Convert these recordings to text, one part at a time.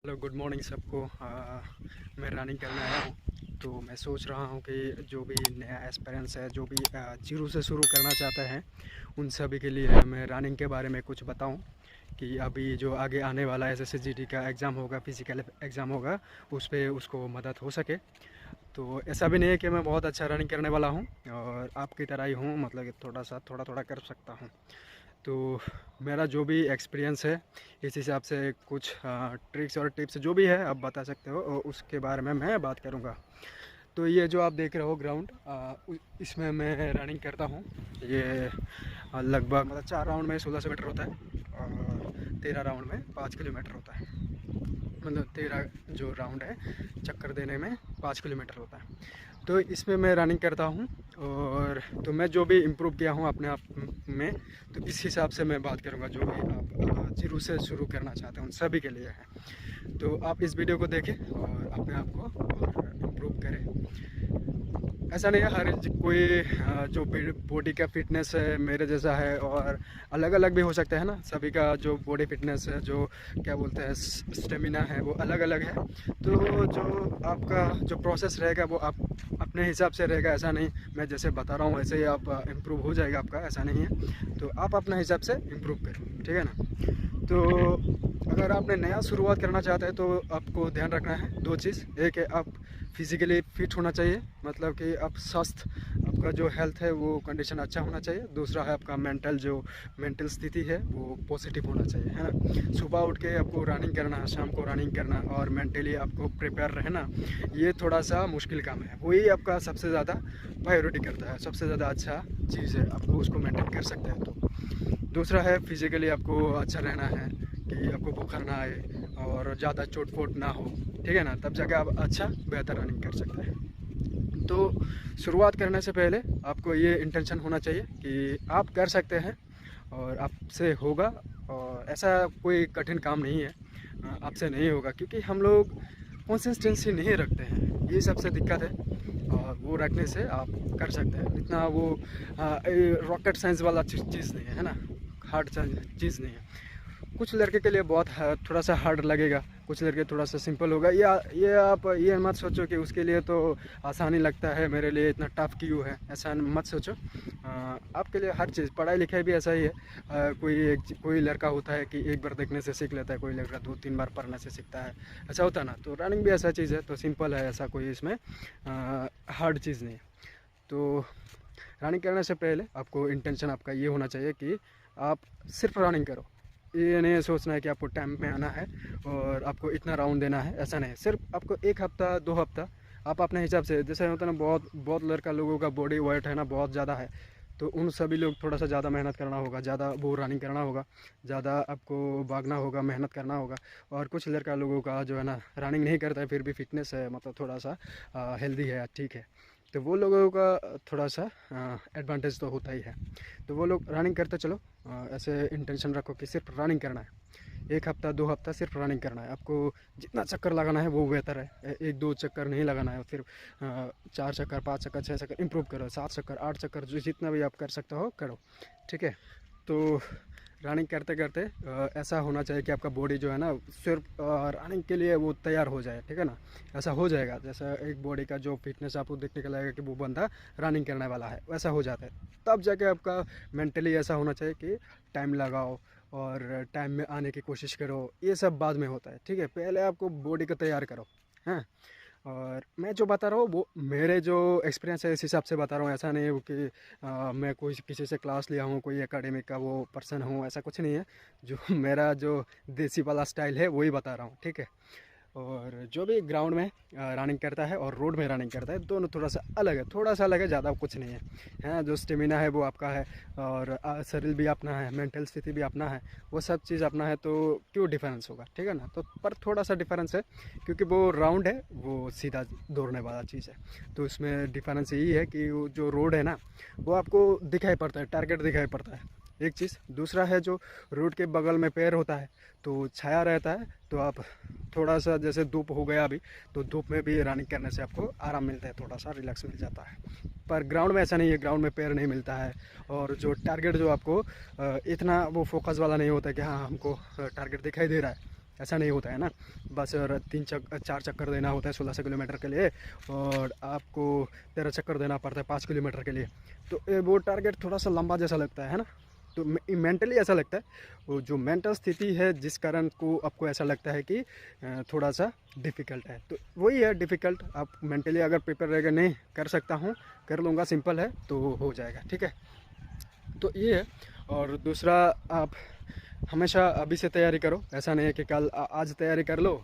Hello, good morning सबको। मैं running करने आया हूँ। तो मैं सोच रहा हूँ कि जो भी नया एक्सपीरियंस है, जो भी जीरो से शुरू करना चाहते हैं, उन सभी के लिए मैं रनिंग के बारे में कुछ बताऊँ कि अभी जो आगे आने वाला SSC GD का एग्ज़ाम होगा, फिज़िकल एग्ज़ाम होगा, उस पे उसको मदद हो सके। तो ऐसा भी नहीं है कि मैं बहुत अच्छा रनिंग करने वाला हूँ और आपकी तरह ही हूँ, मतलब कि थोड़ा थोड़ा कर सकता हूँ। तो मेरा जो भी एक्सपीरियंस है, इस हिसाब से कुछ ट्रिक्स और टिप्स जो भी है आप बता सकते हो, और उसके बारे में मैं बात करूँगा। तो ये जो आप देख रहे हो ग्राउंड, इसमें मैं रनिंग करता हूँ। ये लगभग मतलब 4 राउंड में 1600 मीटर होता है और 13 राउंड में 5 किलोमीटर होता है। मतलब 13 जो राउंड है चक्कर देने में 5 किलोमीटर होता है। तो इसमें मैं रनिंग करता हूँ। और तो मैं जो भी इम्प्रूव किया हूँ अपने आप में, तो इस हिसाब से मैं बात करूँगा। जो भी आप जीरो से शुरू करना चाहते हैं उन सभी के लिए है। तो आप इस वीडियो को देखें और अपने आप को और इम्प्रूव करें। ऐसा नहीं है हर कोई जो बॉडी का फिटनेस है मेरे जैसा है, और अलग अलग भी हो सकता है ना। सभी का जो बॉडी फिटनेस है, जो क्या बोलते हैं स्टेमिना है, वो अलग अलग है। तो जो आपका जो प्रोसेस रहेगा वो आप अपने हिसाब से रहेगा। ऐसा नहीं मैं जैसे बता रहा हूँ वैसे ही आप इम्प्रूव हो जाएगा आपका, ऐसा नहीं है। तो आप अपने हिसाब से इम्प्रूव करें, ठीक है ना। तो अगर आपने नया शुरुआत करना चाहते हैं तो आपको ध्यान रखना है दो चीज़। एक है आप फिज़िकली फिट होना चाहिए, मतलब कि आप स्वस्थ, आपका जो हेल्थ है वो कंडीशन अच्छा होना चाहिए। दूसरा है आपका मेंटल स्थिति है वो पॉजिटिव होना चाहिए, है ना। सुबह उठ के आपको रनिंग करना है, शाम को रनिंग करना, और मेंटली आपको प्रिपेयर रहना, ये थोड़ा सा मुश्किल काम है। वही आपका सबसे ज़्यादा प्रायोरिटी करता है, सबसे ज़्यादा अच्छा चीज़ है। आपको उसको मेंटेन कर सकते हैं। तो दूसरा है फिज़िकली आपको अच्छा रहना है कि आपको बुखार ना आए और ज़्यादा चोट-फोट ना हो, ठीक है ना। तब जाके आप अच्छा बेहतर रनिंग कर सकते हैं। तो शुरुआत करने से पहले आपको ये इंटेंशन होना चाहिए कि आप कर सकते हैं और आपसे होगा। और ऐसा कोई कठिन काम नहीं है, आपसे नहीं होगा, क्योंकि हम लोग कंसिस्टेंसी नहीं रखते हैं, ये सबसे दिक्कत है। और वो रखने से आप कर सकते हैं। इतना वो रॉकेट साइंस वाला चीज़ नहीं है ना, हार्ड चीज़ नहीं है। कुछ लड़के के लिए बहुत थोड़ा सा हार्ड लगेगा, कुछ लड़के थोड़ा सा सिंपल होगा। या ये आप ये मत सोचो कि उसके लिए तो आसानी लगता है, मेरे लिए इतना टफ क्यों है, ऐसा मत सोचो। आपके लिए हर चीज़, पढ़ाई लिखाई भी ऐसा ही है। कोई लड़का होता है कि एक बार देखने से सीख लेता है, कोई लड़का 2-3 बार पढ़ने से सीखता है, ऐसा होता है ना। तो रनिंग भी ऐसा चीज़ है, तो सिंपल है, ऐसा कोई इसमें हार्ड चीज़ नहीं है। तो रनिंग करने से पहले आपको इंटेंशन आपका ये होना चाहिए कि आप सिर्फ रनिंग करो। ये नहीं सोचना है कि आपको टाइम में आना है और आपको इतना राउंड देना है, ऐसा नहीं। सिर्फ आपको 1 हफ्ता 2 हफ्ता आप अपने हिसाब से, जैसे होता है ना, बहुत बहुत लड़का लोगों का बॉडी वेट है ना बहुत ज़्यादा है, तो उन सभी लोग थोड़ा सा ज़्यादा मेहनत करना होगा, ज़्यादा वो रनिंग करना होगा, ज़्यादा आपको भागना होगा, मेहनत करना होगा। और कुछ लड़का लोगों का जो है ना रनिंग नहीं करता है फिर भी फिटनेस है, मतलब थोड़ा सा हेल्दी है, ठीक है। तो वो लोगों का थोड़ा सा एडवांटेज तो होता ही है। तो वो लोग रनिंग करते चलो। ऐसे इंटेंशन रखो कि सिर्फ रनिंग करना है, 1 हफ्ता 2 हफ्ता सिर्फ रनिंग करना है। आपको जितना चक्कर लगाना है वो बेहतर है। 1-2 चक्कर नहीं लगाना है, फिर 4 चक्कर 5 चक्कर 6 चक्कर इम्प्रूव करो, 7 चक्कर 8 चक्कर, जो जितना भी आप कर सकते हो करो, ठीक है। तो रनिंग करते करते ऐसा होना चाहिए कि आपका बॉडी जो है ना सिर्फ रनिंग के लिए वो तैयार हो जाए, ठीक है ना। ऐसा हो जाएगा, जैसा एक बॉडी का जो फिटनेस आपको देखने को लगेगा कि वो बंदा रनिंग करने वाला है, वैसा हो जाता है। तब जाके आपका मेंटली ऐसा होना चाहिए कि टाइम लगाओ और टाइम में आने की कोशिश करो। ये सब बाद में होता है, ठीक है। पहले आपको बॉडी को तैयार करो, हैं। और मैं जो बता रहा हूँ वो मेरे जो एक्सपीरियंस है इस हिसाब से बता रहा हूँ। ऐसा नहीं है कि मैं कोई किसी से क्लास लिया हूँ, कोई एकेडमिक का वो पर्सन हूँ, ऐसा कुछ नहीं है। जो मेरा जो देसी वाला स्टाइल है वही बता रहा हूँ, ठीक है। और जो भी ग्राउंड में रनिंग करता है और रोड में रनिंग करता है, दोनों थोड़ा सा अलग है, थोड़ा सा अलग है, ज़्यादा कुछ नहीं है। हाँ, जो स्टेमिना है वो आपका है, और शरीर भी अपना है, मेंटल स्थिति भी अपना है, वो सब चीज़ अपना है। तो क्यों डिफरेंस होगा, ठीक है ना। तो पर थोड़ा सा डिफरेंस है, क्योंकि वो राउंड है, वो सीधा दौड़ने वाला चीज़ है। तो इसमें डिफरेंस यही है कि वो जो रोड है ना, वो आपको दिखाई पड़ता है, टारगेट दिखाई पड़ता है, एक चीज़। दूसरा है जो रोड के बगल में पेड़ होता है तो छाया रहता है, तो आप थोड़ा सा, जैसे धूप हो गया अभी, तो धूप में भी रनिंग करने से आपको आराम मिलता है, थोड़ा सा रिलैक्स मिल जाता है। पर ग्राउंड में ऐसा नहीं है, ग्राउंड में पेड़ नहीं मिलता है, और जो टारगेट जो आपको इतना वो फोकस वाला नहीं होता कि हाँ हमको टारगेट दिखाई दे रहा है, ऐसा नहीं होता है ना। बस 4 चक्कर देना होता है 1600 किलोमीटर के लिए, और आपको 13 चक्कर देना पड़ता है 5 किलोमीटर के लिए। तो वो टारगेट थोड़ा सा लंबा जैसा लगता है ना। तो मेंटली ऐसा लगता है, वो जो मेंटल स्थिति है जिस कारण को आपको ऐसा लगता है कि थोड़ा सा डिफ़िकल्ट है, तो वही है डिफ़िकल्ट। आप मेंटली अगर प्रिपेयर रहेगा, नहीं कर सकता हूँ, कर लूँगा, सिंपल है, तो हो जाएगा, ठीक है। तो ये है। और दूसरा, आप हमेशा अभी से तैयारी करो। ऐसा नहीं है कि कल आज तैयारी कर लो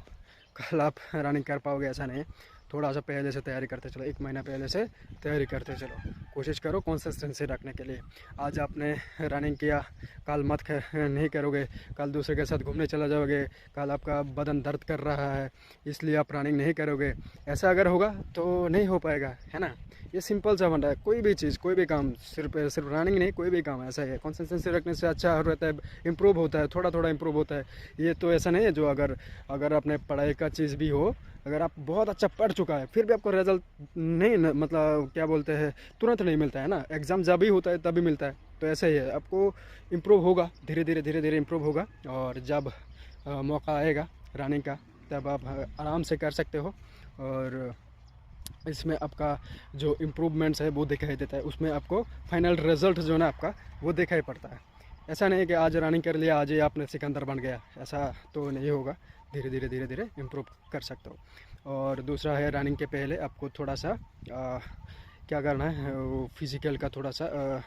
कल आप रनिंग कर पाओगे, ऐसा नहीं है। थोड़ा सा पहले से तैयारी करते चलो, 1 महीना पहले से तैयारी करते चलो, कोशिश करो कंसिस्टेंसी रखने के लिए। आज आपने रनिंग किया, कल मत नहीं करोगे, कल दूसरे के साथ घूमने चला जाओगे, कल आपका बदन दर्द कर रहा है इसलिए आप रनिंग नहीं करोगे, ऐसा अगर होगा तो नहीं हो पाएगा, है ना। ये सिंपल सा बन रहा है, कोई भी चीज़, कोई भी काम, सिर्फ रनिंग नहीं, कोई भी काम ऐसा ही है। कंसिस्टेंसी रखने से अच्छा रहता है, इम्प्रूव होता है, थोड़ा थोड़ा इम्प्रूव होता है। ये तो ऐसा नहीं है जो अगर अपने पढ़ाई का चीज़ भी हो, अगर आप बहुत अच्छा पढ़ चुका है फिर भी आपको रिजल्ट नहीं मतलब क्या बोलते हैं, तुरंत नहीं मिलता है ना। एग्ज़ाम जब भी होता है तभी मिलता है। तो ऐसा ही है, आपको इम्प्रूव होगा, धीरे धीरे इम्प्रूव होगा, और जब मौका आएगा रनिंग का तब आप आराम से कर सकते हो। और इसमें आपका जो इम्प्रूवमेंट्स है वो दिखाई देता है, उसमें आपको फाइनल रिजल्ट जो है ना आपका वो दिखाई पड़ता है। ऐसा नहीं है कि आज रनिंग कर लिया आज ही आपने सिकंदर बन गया, ऐसा तो नहीं होगा। धीरे धीरे इम्प्रूव कर सकते हो। और दूसरा है, रनिंग के पहले आपको थोड़ा सा क्या करना है, वो फिज़िकल का थोड़ा सा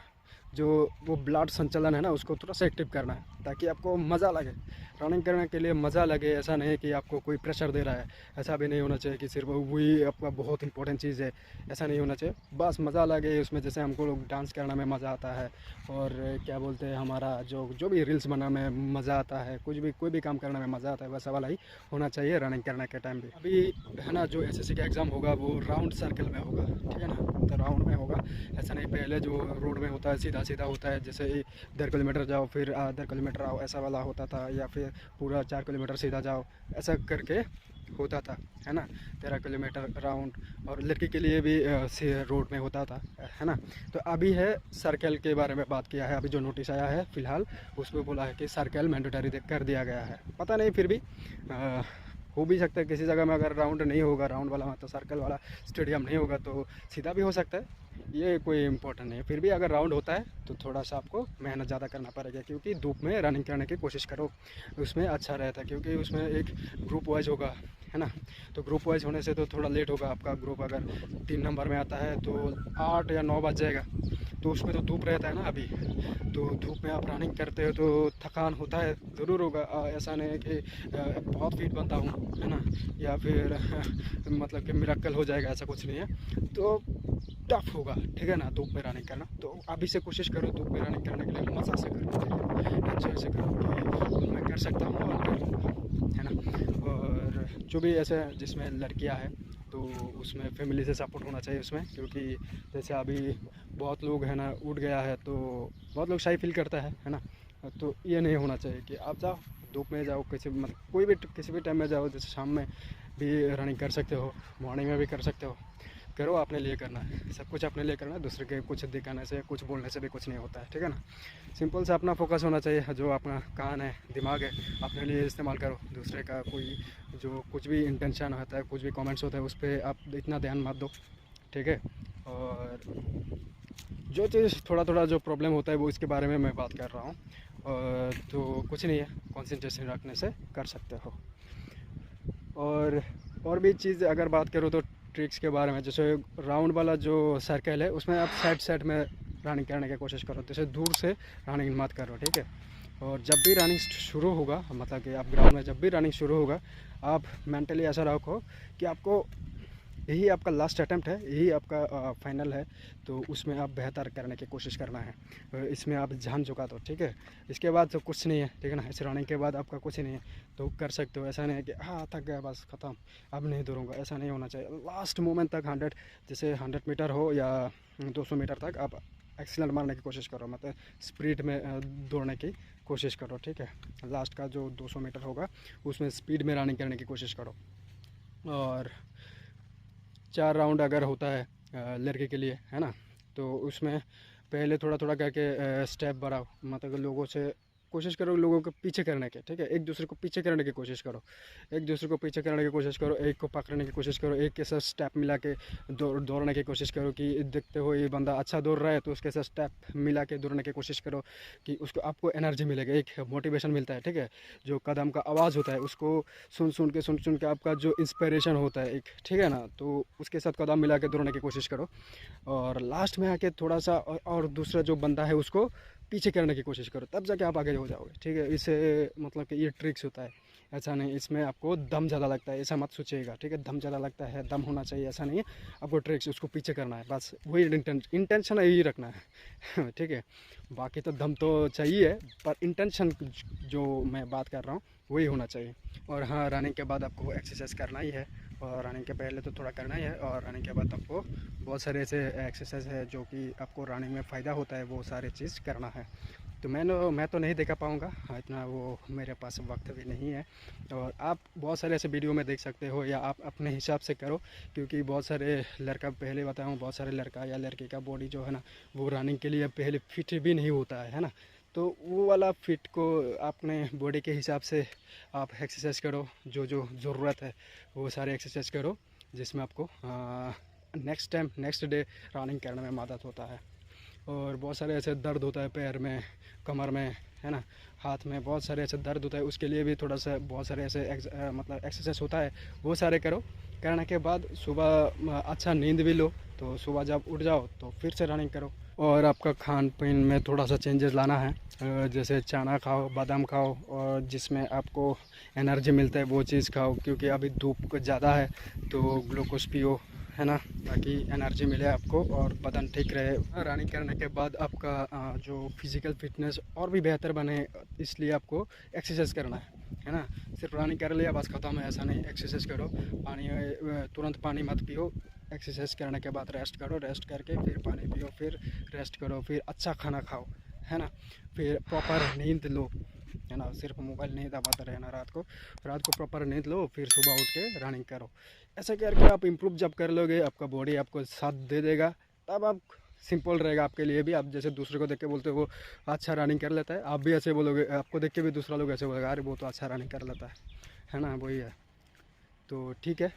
जो वो ब्लड संचालन है ना उसको थोड़ा सा एक्टिव करना है, ताकि आपको मज़ा लगे। रनिंग करने के लिए मज़ा लगे, ऐसा नहीं कि आपको कोई प्रेशर दे रहा है, ऐसा भी नहीं होना चाहिए कि सिर्फ वही आपका बहुत इंपॉर्टेंट चीज़ है, ऐसा नहीं होना चाहिए। बस मज़ा लगे उसमें, जैसे हमको लोग डांस करने में मज़ा आता है, और क्या बोलते हैं, हमारा जो भी रील्स बनाने में मज़ा आता है, कोई भी काम करने में मज़ा आता है, वैसा वाला ही होना चाहिए रनिंग करने के टाइम भी। अभी है ना, जो SSC का एग्ज़ाम होगा वो राउंड सर्कल में होगा, ठीक है ना, तो राउंड में होगा। ऐसा नहीं पहले जो रोड में होता है सीधा सीधा होता है, जैसे 1.5 किलोमीटर जाओ फिर 1.5 किलोमीटर आओ, ऐसा वाला होता था, या फिर पूरा 4 किलोमीटर सीधा जाओ, ऐसा करके होता था, है ना। 13 किलोमीटर राउंड, और लड़की के लिए भी रोड में होता था, है ना। तो अभी है सर्कल के बारे में बात किया है, अभी जो नोटिस आया है फ़िलहाल उसमें बोला है कि सर्कल मैंडेटरी कर दिया गया है। पता नहीं, फिर भी हो भी सकता है किसी जगह में अगर राउंड नहीं होगा, राउंड वाला मतलब सर्कल वाला स्टेडियम नहीं होगा, तो सीधा भी हो सकता है, ये कोई इम्पोर्टेंट नहीं है। फिर भी अगर राउंड होता है तो थोड़ा सा आपको मेहनत ज़्यादा करना पड़ेगा, क्योंकि धूप में रनिंग करने की कोशिश करो, उसमें अच्छा रहता है, क्योंकि उसमें एक ग्रुप वाइज होगा, है ना। तो ग्रुप वाइज होने से तो थोड़ा लेट होगा आपका ग्रुप, अगर 3 नंबर में आता है तो 8 या 9 बज जाएगा, तो उसमें तो धूप रहता है ना अभी, तो धूप में आप रनिंग करते हो तो थकान होता है, ज़रूर होगा। ऐसा नहीं है कि बहुत फिट बनता हूँ, है ना, या फिर मतलब कि मिरेकल हो जाएगा, ऐसा कुछ नहीं है। तो टफ होगा, ठीक है ना, धूप में रनिंग करना। तो अभी से कोशिश करो धूप में रनिंग करने के लिए, मज़ा से करो, एंजॉय से करो कि मैं कर सकता हूँ और कर लूँगा, है ना। और जो भी ऐसे जिसमें लड़कियाँ हैं तो उसमें फैमिली से सपोर्ट होना चाहिए उसमें, क्योंकि जैसे अभी बहुत लोग है ना उठ गया है, तो बहुत लोग शाई फील करता है ना। तो ये नहीं होना चाहिए कि आप जाओ धूप में जाओ, कोई भी किसी भी टाइम में जाओ, जैसे शाम में भी रनिंग कर सकते हो, मॉर्निंग में भी कर सकते हो। करो, अपने लिए करना है, सब कुछ अपने लिए करना है, दूसरे के कुछ दिखाने से कुछ बोलने से भी कुछ नहीं होता है, ठीक है ना। सिंपल से अपना फोकस होना चाहिए, जो अपना कान है दिमाग है अपने लिए इस्तेमाल करो। दूसरे का कोई जो कुछ भी इंटेंशन होता है, कुछ भी कमेंट्स होता है, उस पर आप इतना ध्यान मत दो, ठीक है। और जो चीज़ थोड़ा थोड़ा जो प्रॉब्लम होता है वो इसके बारे में मैं बात कर रहा हूँ, तो कुछ नहीं है, कॉन्सेंट्रेशन रखने से कर सकते हो। और भी चीज़ अगर बात करूँ तो ट्रिक्स के बारे में, जैसे राउंड वाला जो सर्कल है उसमें आप साइड में रनिंग करने की कोशिश करो, जैसे दूर से रनिंग मत करो, ठीक है। और जब भी रनिंग शुरू होगा, मतलब कि आप ग्राउंड में जब भी रनिंग शुरू होगा, आप मेंटली ऐसा रखो कि आपको यही आपका लास्ट अटैम्प्ट है, यही आपका फाइनल है, तो उसमें आप बेहतर करने की कोशिश करना है, इसमें आप जान चुका तो ठीक है। इसके बाद तो कुछ नहीं है, ठीक है ना, इस रनिंग के बाद आपका कुछ नहीं है, तो कर सकते हो। ऐसा नहीं है कि हाँ थक गया बस ख़त्म अब नहीं दौड़ूंगा, ऐसा नहीं होना चाहिए। लास्ट मोमेंट तक 100, जैसे 100 मीटर हो या 200 मीटर तक आप एक्सीलेंट मारने की कोशिश करो, मतलब स्पीड में दौड़ने की कोशिश करो, ठीक है। लास्ट का जो 200 मीटर होगा उसमें स्पीड में रनिंग करने की कोशिश करो। और 4 राउंड अगर होता है लड़के के लिए, है ना, तो उसमें पहले थोड़ा थोड़ा करके स्टेप बढ़ाओ, मतलब लोगों से कोशिश करो लोगों को पीछे करने की, ठीक है, एक दूसरे को पीछे करने की कोशिश करो, एक दूसरे को पीछे करने की कोशिश करो, एक को पकड़ने की कोशिश करो, एक के साथ स्टेप मिला के दौड़ने की कोशिश करो कि देखते हो ये बंदा अच्छा दौड़ रहा है तो उसके साथ स्टेप मिला के दौड़ने की कोशिश करो कि उसको आपको एनर्जी मिलेगा, एक मोटिवेशन मिलता है, ठीक है। जो कदम का आवाज़ होता है उसको सुन के आपका जो इंस्पिरेशन होता है एक, ठीक है ना, तो उसके साथ कदम मिला के दौड़ने की कोशिश करो। और लास्ट में आके थोड़ा सा और दूसरा जो बंदा है उसको पीछे करने की कोशिश करो, तब जाके आप आगे हो जाओगे, ठीक है। इसे मतलब कि ये ट्रिक्स होता है, ऐसा नहीं इसमें आपको दम ज़्यादा लगता है ऐसा मत सोचिएगा, ठीक है। दम ज़्यादा लगता है, दम होना चाहिए ऐसा नहीं है, आपको ट्रिक्स उसको पीछे करना है, बस वही इंटेंशन यही रखना है ठीक है। बाकी तो दम तो चाहिए पर इंटेंशन जो मैं बात कर रहा हूँ वही होना चाहिए। और हाँ, रनिंग के बाद आपको एक्सरसाइज करना ही है, और रनिंग के पहले तो थोड़ा करना ही है, और रनिंग के बाद आपको बहुत सारे ऐसे एक्सरसाइज है जो कि आपको रनिंग में फ़ायदा होता है, वो सारे चीज़ करना है। तो मैं तो नहीं देखा पाऊँगा इतना, वो मेरे पास वक्त भी नहीं है। और आप बहुत सारे ऐसे वीडियो में देख सकते हो, या आप अपने हिसाब से करो, क्योंकि बहुत सारे लड़का, पहले बताऊँ, बहुत सारे लड़का या लड़की का बॉडी जो है ना वो रनिंग के लिए पहले फिट भी नहीं होता है ना। तो वो वाला फिट को अपने बॉडी के हिसाब से आप एक्सरसाइज करो, जो जो ज़रूरत है वो सारे एक्सरसाइज करो, जिसमें आपको नेक्स्ट डे रनिंग करने में मदद होता है। और बहुत सारे ऐसे दर्द होता है पैर में, कमर में, है ना, हाथ में, बहुत सारे ऐसे दर्द होता है, उसके लिए भी थोड़ा सा बहुत सारे ऐसे मतलब एक्सरसाइज होता है, वो सारे करो। करने के बाद सुबह अच्छा नींद भी लो, तो सुबह जब उठ जाओ तो फिर से रनिंग करो। और आपका खान पीन में थोड़ा सा चेंजेस लाना है, जैसे चना खाओ, बादाम खाओ, और जिसमें आपको एनर्जी मिलता है वो चीज़ खाओ, क्योंकि अभी धूप ज़्यादा है तो ग्लूकोज पियो, है ना, ताकि एनर्जी मिले आपको और बदन ठीक रहे। रनिंग करने के बाद आपका जो फिज़िकल फिटनेस और भी बेहतर बने, इसलिए आपको एक्सरसाइज करना है ना। सिर्फ रनिंग कर लिया बस ख़त्म है, ऐसा नहीं, एक्सरसाइज करो। पानी तुरंत पानी मत पियो, एक्सरसाइज करने के बाद रेस्ट करो, रेस्ट करके फिर पानी पियो, फिर रेस्ट करो, फिर अच्छा खाना खाओ, है ना, फिर प्रॉपर नींद लो, है ना, सिर्फ मोबाइल नहीं दबाते रहना रात को प्रॉपर नींद लो, फिर सुबह उठ के रनिंग करो। ऐसा करके आप इम्प्रूव जब कर लोगे, आपका बॉडी आपको साथ दे देगा, तब आप सिंपल रहेगा आपके लिए भी। आप जैसे दूसरे को देख के बोलते हो वो अच्छा रनिंग कर लेता है, आप भी ऐसे बोलोगे, आपको देख के भी दूसरा लोग ऐसे बोलेगा, अरे वो तो अच्छा रनिंग कर लेता है ना, वही है। तो ठीक है।